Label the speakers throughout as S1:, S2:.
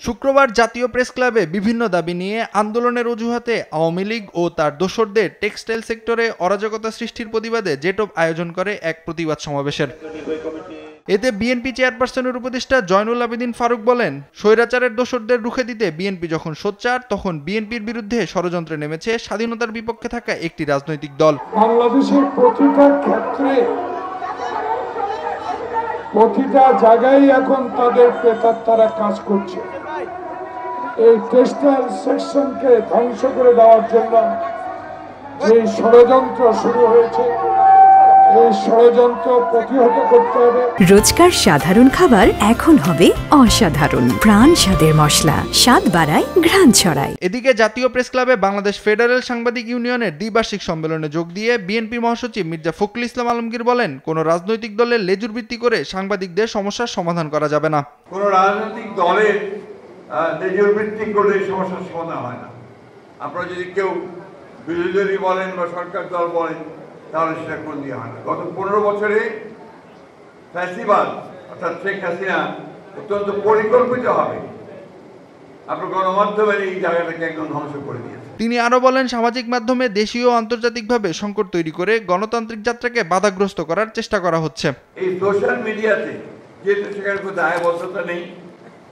S1: শুক্রবার জাতীয় প্রেস ক্লাবে বিভিন্ন দাবি নিয়ে আন্দোলনের অজুহাতে আওয়ামী লীগ ও তার দোসরদের টেক্সটাইল সেক্টরে অরাজকতা সৃষ্টির প্রতিবাদে জেটপ আয়োজন করে এক প্রতিবাদ সমাবেশের। এতে বিএনপি চেয়ারপারসনের উপদেষ্টা জয়নুল আবেদিন ফারুক বলেন, স্বৈরাচারের দোসরদের রুখে দিতে বিএনপি যখন সোচ্চার, তখন বিএনপির বিরুদ্ধে ষড়যন্ত্রে নেমেছে স্বাধীনতার বিপক্ষে থাকা একটি রাজনৈতিক দল।
S2: বাংলাদেশের প্রতিটা ক্ষেত্রে প্রতিটা জায়গায় এখন তাদের প্রেতাত্মারা কাজ করছে। এই টেক্সটাইল সেকশনকে ধ্বংস করে দেওয়ার জন্য যে ষড়যন্ত্র শুরু হয়েছে, এই ষড়যন্ত্র প্রতিহত করতে হবে।
S3: রোজকার সাধারণ খাবার এখন হবে অসাধারণ। প্রাণ স্বাদের মশলা, স্বাদ বাড়ায়, ঘ্রাণ ছড়ায়।
S1: এদিকে জাতীয় প্রেস ক্লাবে বাংলাদেশ ফেডারেল সাংবাদিক ইউনিয়নের দ্বিবার্ষিক সম্মেলনে যোগ দিয়ে বিএনপি মহাসচিব মির্জা ফখরুল ইসলাম আলমগীর বলেন, কোন রাজনৈতিক দলের লেজুর ভিত্তি করে সাংবাদিকদের সমস্যার সমাধান করা যাবে না।
S4: কোন রাজনৈতিক দলের লেজুর ভিত্তি করে সমস্যার সমাধান হয় না। আপনারা যদি কেউ বিরোধী দল বলেন বা সরকার দল বলেন, তাহলে সেটা কোন দিয়ে হয় না। গত 15 বছরে ফ্যাসিবাদ অর্থাৎ শেখ হাসিনা অত্যন্ত পরিকল্পিত হবে আপনার গণমাধ্যমের এই জায়গাটাকে একদম ধ্বংস করে দিয়েছে।
S1: তিনি আরো বলেন, সামাজিক মাধ্যমে দেশীয় ও আন্তর্জাতিকভাবে সংকট তৈরি করে গণতান্ত্রিক যাত্রাকে বাধাগ্রস্ত করার চেষ্টা করা হচ্ছে।
S4: এই সোশ্যাল মিডিয়াতে যেহেতু সেখানে কোনো দায়বদ্ধতা নেই,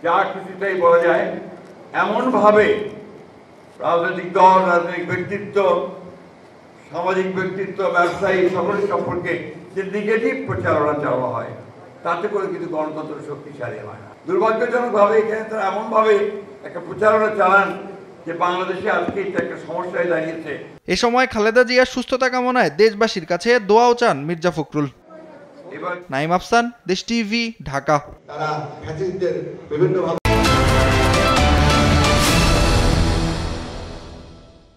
S4: যা কিছুটাই বলা যায়, এমনভাবে রাজনৈতিক দল, রাজনৈতিক ব্যক্তিত্ব, সামাজিক ব্যক্তিত্ব, ব্যবসায়ী সকলের সম্পর্কে যে নেগেটিভ প্রচারণা চালানো হয়, তাতে করে কিন্তু গণতন্ত্র শক্তিশালী হয় না। দুর্ভাগ্যজনকভাবে এখানে তারা এমনভাবে একটা প্রচারণা চালান যে বাংলাদেশে আজকে এটা একটা সমস্যায় দাঁড়িয়েছে।
S1: এ সময় খালেদা জিয়ার সুস্থতা কামনায় দেশবাসীর কাছে দোয়াও চান মির্জা ফখরুল। নাইম আফসান, দেশ টিভি, ঢাকা।